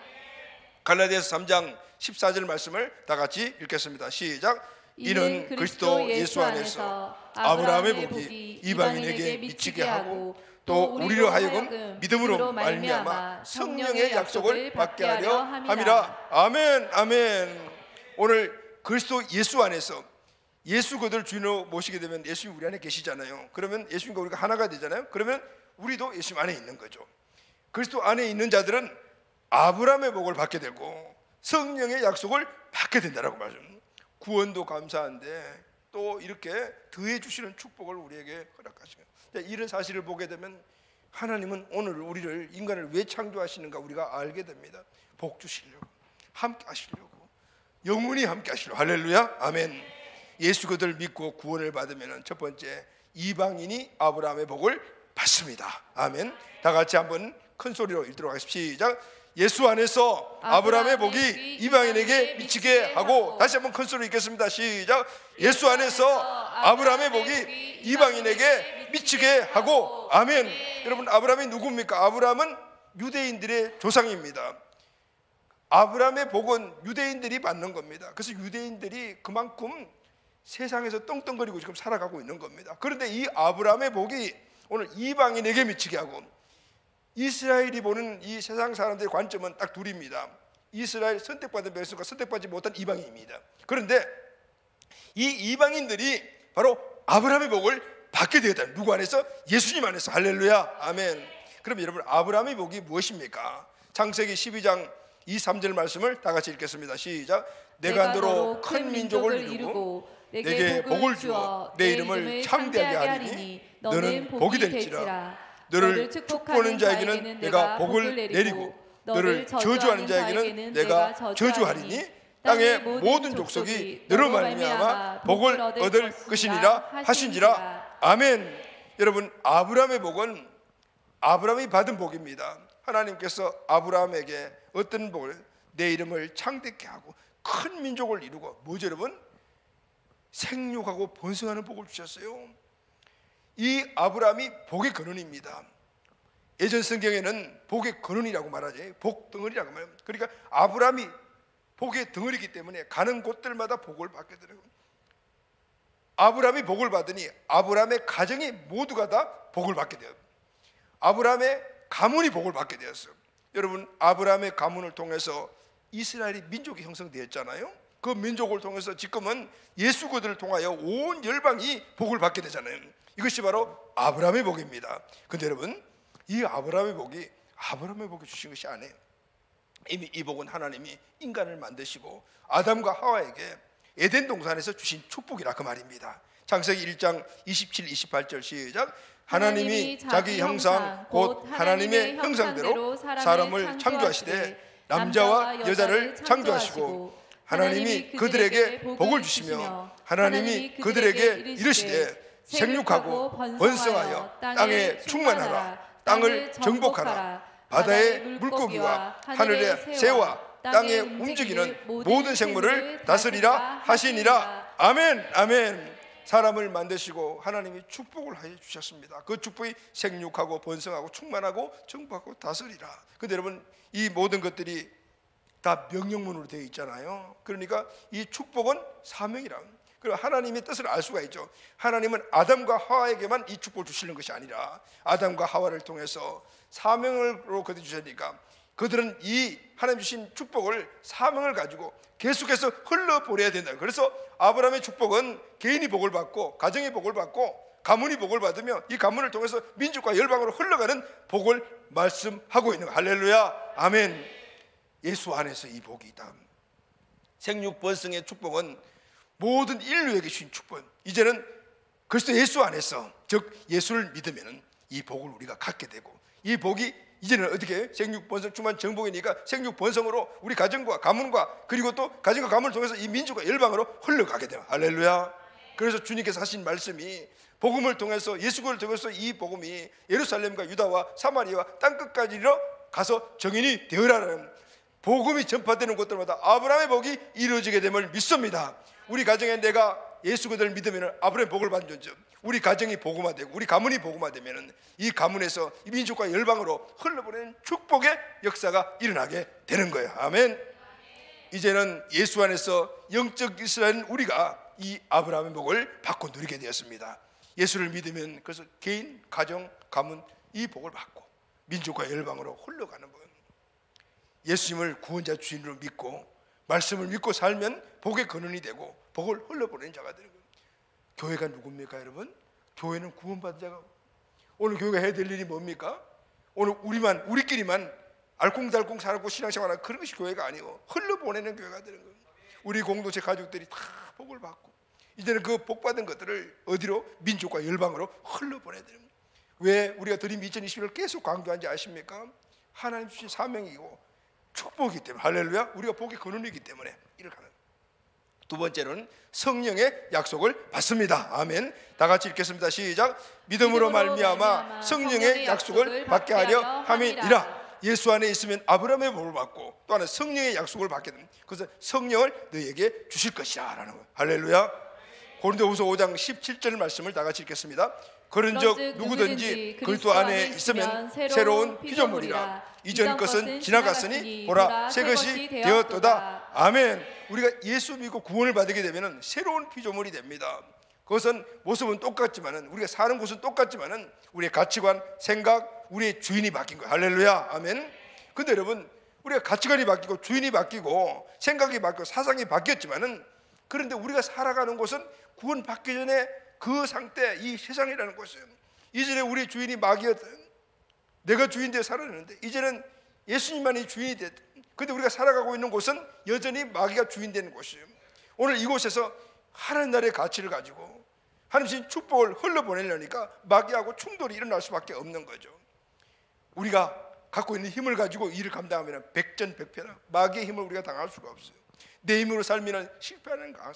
갈라디아서 3장 14절 말씀을 다 같이 읽겠습니다. 시작. 이는 그리스도 예수 안에서 아브라함의 복이 이방인에게 미치게 하고 또 우리로 하여금 믿음으로 말미암아 성령의 약속을 받게 하려 함이라. 아멘. 아멘. 오늘 그리스도 예수 안에서 예수 그들을 주인으로 모시게 되면 예수님 우리 안에 계시잖아요. 그러면 예수님과 우리가 하나가 되잖아요. 그러면 우리도 예수님 안에 있는 거죠. 그리스도 안에 있는 자들은 아브라함의 복을 받게 되고 성령의 약속을 받게 된다라고 말합니다. 구원도 감사한데 또 이렇게 더해 주시는 축복을 우리에게 허락하시는 거예요. 이런 사실을 보게 되면 하나님은 오늘 우리를, 인간을 왜 창조하시는가 우리가 알게 됩니다. 복 주시려고, 함께 하시려고, 영원히 함께 하시려고. 할렐루야. 아멘. 예수 그들을 믿고 구원을 받으면 첫 번째, 이방인이 아브라함의 복을 받습니다. 아멘. 다 같이 한번 큰 소리로 읽도록 하겠습니다. 시작. 예수 안에서 아브라함의 복이 이방인에게 미치게 하고, 다시 한번 큰 소리로 읽겠습니다. 시작. 예수 안에서 아브라함의 복이 이방인에게 미치게 하고. 아멘. 여러분, 아브라함이 누굽니까? 아브라함은 유대인들의 조상입니다. 아브라함의 복은 유대인들이 받는 겁니다. 그래서 유대인들이 그만큼 세상에서 떵떵거리고 지금 살아가고 있는 겁니다. 그런데 이 아브라함의 복이 오늘 이방인에게 미치게 하고, 이스라엘이 보는 이 세상 사람들의 관점은 딱 둘입니다. 이스라엘 선택받은 백성과 선택받지 못한 이방인입니다. 그런데 이 이방인들이 바로 아브라함의 복을 받게 되었다. 누구 안에서? 예수님 안에서. 할렐루야. 아멘. 그럼 여러분, 아브라함의 복이 무엇입니까? 창세기 12장 2, 3절 말씀을 다 같이 읽겠습니다. 시작. 내가 너로 큰 민족을 이루고 내게 복을 주어 내 이름을 창대하게 하리니 너는 복이 될지라. 너를 축복하는 자에게는 내가 복을 내리고 너를 저주하는 자에게는 내가 저주하리니 땅의 모든 족속이 너로 말미암아 복을 얻을 것이니라 하신지라. 아멘. 여러분, 아브라함의 복은 아브라함이 받은 복입니다. 하나님께서 아브라함에게 어떤 복을? 내 이름을 창대케 하고 큰 민족을 이루고, 뭐죠 여러분? 생육하고 번성하는 복을 주셨어요. 이 아브라함이 복의 근원입니다. 예전 성경에는 복의 근원이라고 말하지, 복덩어리라고 말해요. 그러니까 아브라함이 복의 덩어리이기 때문에 가는 곳들마다 복을 받게 되는 겁니다. 아브라함이 복을 받으니 아브라함의 가정이 모두가 다 복을 받게 되었어요. 아브라함의 가문이 복을 받게 되었어요. 여러분, 아브라함의 가문을 통해서 이스라엘이 민족이 형성되었잖아요. 그 민족을 통해서 지금은 예수 그들을 통하여 온 열방이 복을 받게 되잖아요. 이것이 바로 아브라함의 복입니다. 근데 여러분, 이 아브라함의 복이 주신 것이 아니에요. 이미 이 복은 하나님이 인간을 만드시고 아담과 하와에게 에덴 동산에서 주신 축복이라 그 말입니다. 창세기 1장 27, 28절 시작. 하나님이 자기 형상 곧 하나님의 형상대로 사람을 창조하시되 남자와 여자를 창조하시고 하나님이 그들에게 복을 주시며 하나님이 그들에게 이르시되 생육하고 번성하여 땅에 충만하라. 땅을 정복하라. 바다의 물고기와 하늘의 새와 땅에 움직이는 모든 생물을 다스리라 하시니라. 아멘. 아멘. 사람을 만드시고 하나님이 축복을 해 주셨습니다. 그 축복이 생육하고 번성하고 충만하고 정복하고 다스리라. 근데 여러분, 이 모든 것들이 다 명령문으로 되어 있잖아요. 그러니까 이 축복은 사명이라. 그리고 하나님의 뜻을 알 수가 있죠. 하나님은 아담과 하와에게만 이 축복을 주시는 것이 아니라 아담과 하와를 통해서 사명으로 그들 주시니까 그들은 이 하나님 주신 축복을 사명을 가지고 계속해서 흘러보내야 된다. 그래서 아브라함의 축복은 개인이 복을 받고 가정이 복을 받고 가문이 복을 받으며 이 가문을 통해서 민족과 열방으로 흘러가는 복을 말씀하고 있는 거예요. 할렐루야. 아멘. 예수 안에서 이 복이 있다. 생육번성의 축복은 모든 인류에게 주신 축복. 이제는 그리스도 예수 안에서, 즉 예수를 믿으면 이 복을 우리가 갖게 되고, 이 복이 이제는 어떻게 생육번성 충만 정복이니까 생육번성으로 우리 가정과 가문과 그리고 또 가정과 가문을 통해서 이 민족과 열방으로 흘러가게 돼요. 할렐루야. 그래서 주님께서 하신 말씀이 복음을 통해서 예수를 통해서 이 복음이 예루살렘과 유다와 사마리아와 땅끝까지로 가서 정인이 되어라는 복음이 전파되는 곳들마다 아브라함의 복이 이루어지게 됨을 믿습니다. 우리 가정에 내가 예수 그들을 믿으면 아브라함의 복을 받는 존재, 우리 가정이 복음화되고 우리 가문이 복음화되면 이 가문에서 이 민족과 열방으로 흘러보내는 축복의 역사가 일어나게 되는 거예요. 아멘. 이제는 예수 안에서 영적 이스라엘은 우리가 이 아브라함의 복을 받고 누리게 되었습니다. 예수를 믿으면 그래서 개인, 가정, 가문 이 복을 받고 민족과 열방으로 흘러가는 분, 예수님을 구원자 주인으로 믿고 말씀을 믿고 살면 복의 근원이 되고 복을 흘러보내는 자가 되는 거예요. 교회가 누굽니까 여러분? 교회는 구원받은 자가. 오늘 교회가 해야 될 일이 뭡니까? 오늘 우리끼리만 알콩달콩 살고 신앙생활하는 그런 것이 교회가 아니고 흘러보내는 교회가 되는 거예요. 우리 공동체 가족들이 다 복을 받고 이제는 그 복받은 것들을 어디로? 민족과 열방으로 흘러보내야 되는 거예요. 왜 우리가 드림 2021을 계속 강조한지 아십니까? 하나님 주신 사명이고 축복이기 때문에. 할렐루야. 우리가 복의 근원이기 때문에 이렇게 하는. 두 번째는 성령의 약속을 받습니다. 아멘. 다 같이 읽겠습니다. 시작. 믿음으로 말미암아 성령의 약속을 받게 하려 함이니라. 예수 안에 있으면 아브라함의 복을 받고 또 하나 성령의 약속을 받게 됩니다. 그래서 성령을 너희에게 주실 것이라 라는 거예요. 할렐루야. 고린도후서 5장 17절 말씀을 다 같이 읽겠습니다. 그런즉 누구든지 그리스도 안에 있으면 새로운 피조물이라. 이전 것은 지나갔으니 보라 새 것이 되었도다. 아멘. 우리가 예수 믿고 구원을 받게 되면 새로운 피조물이 됩니다. 그것은 모습은 똑같지만은 우리가 사는 곳은 똑같지만은 우리의 가치관, 생각, 우리의 주인이 바뀐 거예요. 할렐루야. 아멘. 근데 여러분, 우리가 가치관이 바뀌고 주인이 바뀌고 생각이 바뀌고 사상이 바뀌었지만은 그런데 우리가 살아가는 곳은 구원 받기 전에 그 상태, 이 세상이라는 곳이에요. 이전에 우리 주인이 마귀였던, 내가 주인 되어 살았는데 이제는 예수님만이 주인이 됐다. 근데 우리가 살아가고 있는 곳은 여전히 마귀가 주인 되는 곳이에요. 오늘 이곳에서 하나님 나라의 가치를 가지고 하나님 축복을 흘러보내려니까 마귀하고 충돌이 일어날 수밖에 없는 거죠. 우리가 갖고 있는 힘을 가지고 일을 감당하면 백전백패라. 마귀의 힘을 우리가 당할 수가 없어요. 내 힘으로 살면 실패하는 거.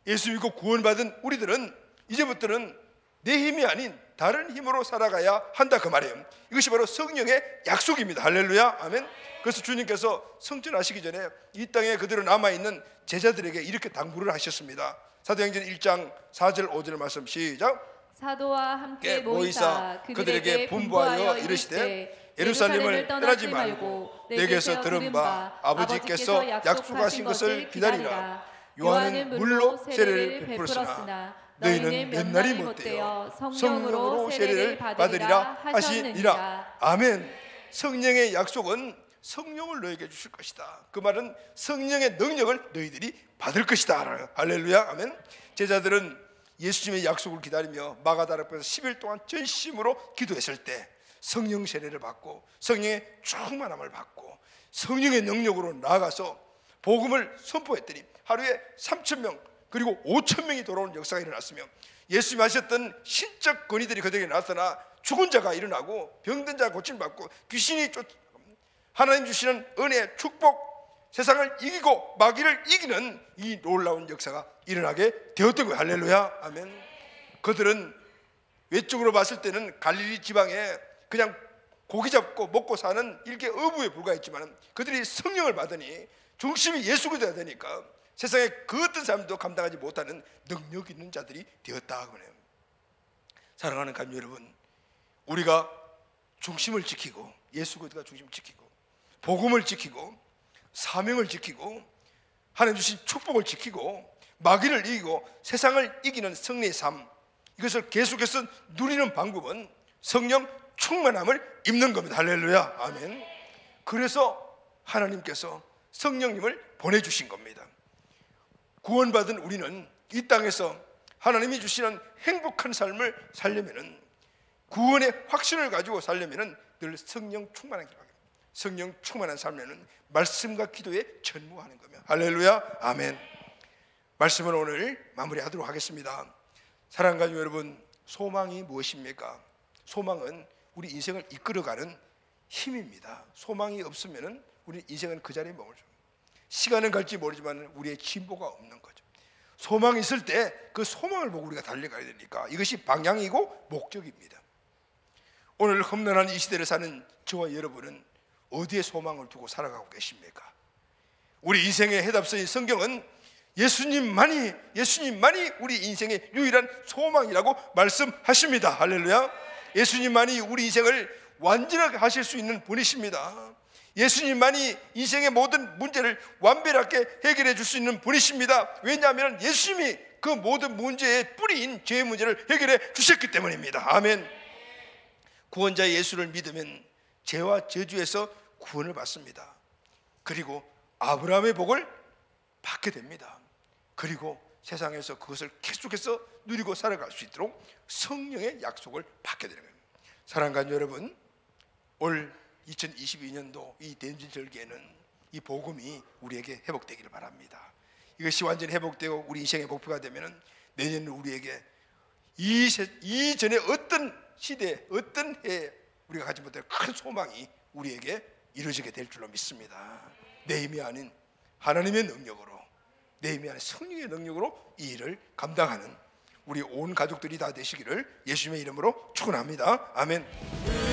예수 믿고 구원받은 우리들은 이제부터는 내 힘이 아닌 다른 힘으로 살아가야 한다 그 말이에요. 이것이 바로 성령의 약속입니다. 할렐루야. 아멘. 그래서 주님께서 성전하시기 전에 이 땅에 그대로 남아있는 제자들에게 이렇게 당부를 하셨습니다. 사도행전 1장 4절 5절 말씀 시작. 사도와 함께 모이사 그들에게 분부하여 이르시되 예루살렘을 떠나지 말고 내게서 들은 바 아버지께서 약속하신 것을 기다리라. 요한은 물로 세례를 베풀었으나 너희는 몇 날이 못되어 성령으로 세례를 받으리라 하셨느니라. 아멘. 성령의 약속은 성령을 너에게 주실 것이다. 그 말은 성령의 능력을 너희들이 받을 것이다. 할렐루야. 아멘. 제자들은 예수님의 약속을 기다리며 마가다락방에서 10일 동안 전심으로 기도했을 때 성령 세례를 받고 성령의 충만함을 받고 성령의 능력으로 나아가서 복음을 선포했더니 하루에 3,000명 그리고 5,000명이 돌아오는 역사가 일어났으며 예수님이 하셨던 신적 권위들이 그들에게 나타나 죽은 자가 일어나고 병든 자가 고침받고 귀신이 하나님 주시는 은혜, 축복, 세상을 이기고 마귀를 이기는 이 놀라운 역사가 일어나게 되었던 거예요. 할렐루야. 아멘. 그들은 외적으로 봤을 때는 갈릴리 지방에 그냥 고기 잡고 먹고 사는 일개 어부에 불과했지만 그들이 성령을 받으니 중심이 예수 그리스도가 되니까 세상에 그 어떤 사람도 감당하지 못하는 능력 있는 자들이 되었다. 그래요. 사랑하는 가족 여러분, 우리가 중심을 지키고 예수 그리스도가 중심을 지키고 복음을 지키고 사명을 지키고 하나님 주신 축복을 지키고 마귀를 이기고 세상을 이기는 승리의 삶, 이것을 계속해서 누리는 방법은 성령 충만함을 입는 겁니다. 할렐루야. 아멘. 그래서 하나님께서 성령님을 보내주신 겁니다. 구원받은 우리는 이 땅에서 하나님이 주시는 행복한 삶을 살려면은, 구원의 확신을 가지고 살려면은 늘 성령 충만한 길, 성령 충만한 삶에는 말씀과 기도에 전무하는 거며. 할렐루야. 아멘. 말씀을 오늘 마무리하도록 하겠습니다. 사랑하는 가족 여러분, 소망이 무엇입니까? 소망은 우리 인생을 이끌어가는 힘입니다. 소망이 없으면 우리 인생은 그 자리에 머물죠. 시간은 갈지 모르지만 우리의 진보가 없는 거죠. 소망이 있을 때 그 소망을 보고 우리가 달려가야 되니까 이것이 방향이고 목적입니다. 오늘 험난한 이 시대를 사는 저와 여러분은 어디에 소망을 두고 살아가고 계십니까? 우리 인생의 해답서인 성경은 예수님만이 우리 인생의 유일한 소망이라고 말씀하십니다. 할렐루야. 예수님만이 우리 인생을 완전하게 하실 수 있는 분이십니다. 예수님만이 인생의 모든 문제를 완벽하게 해결해 줄 수 있는 분이십니다. 왜냐하면 예수님이 그 모든 문제의 뿌리인 죄의 문제를 해결해 주셨기 때문입니다. 아멘. 구원자 예수를 믿으면 죄와 저주에서 구원을 받습니다. 그리고 아브라함의 복을 받게 됩니다. 그리고 세상에서 그것을 계속해서 누리고 살아갈 수 있도록 성령의 약속을 받게 되는 거예요. 사랑하는 여러분, 올 2022년도 이 대림절 절기에는 이 복음이 우리에게 회복되기를 바랍니다. 이것이 완전히 회복되고 우리 인생의 목표가 되면 내년은 우리에게 이전에 어떤 시대, 어떤 해에 우리가 가지 못할 큰 소망이 우리에게 이루어지게 될 줄로 믿습니다. 내 힘이 아닌 하나님의 능력으로, 내 힘이 아닌 성령의 능력으로 이 일을 감당하는 우리 온 가족들이 다 되시기를 예수님의 이름으로 축원합니다. 아멘.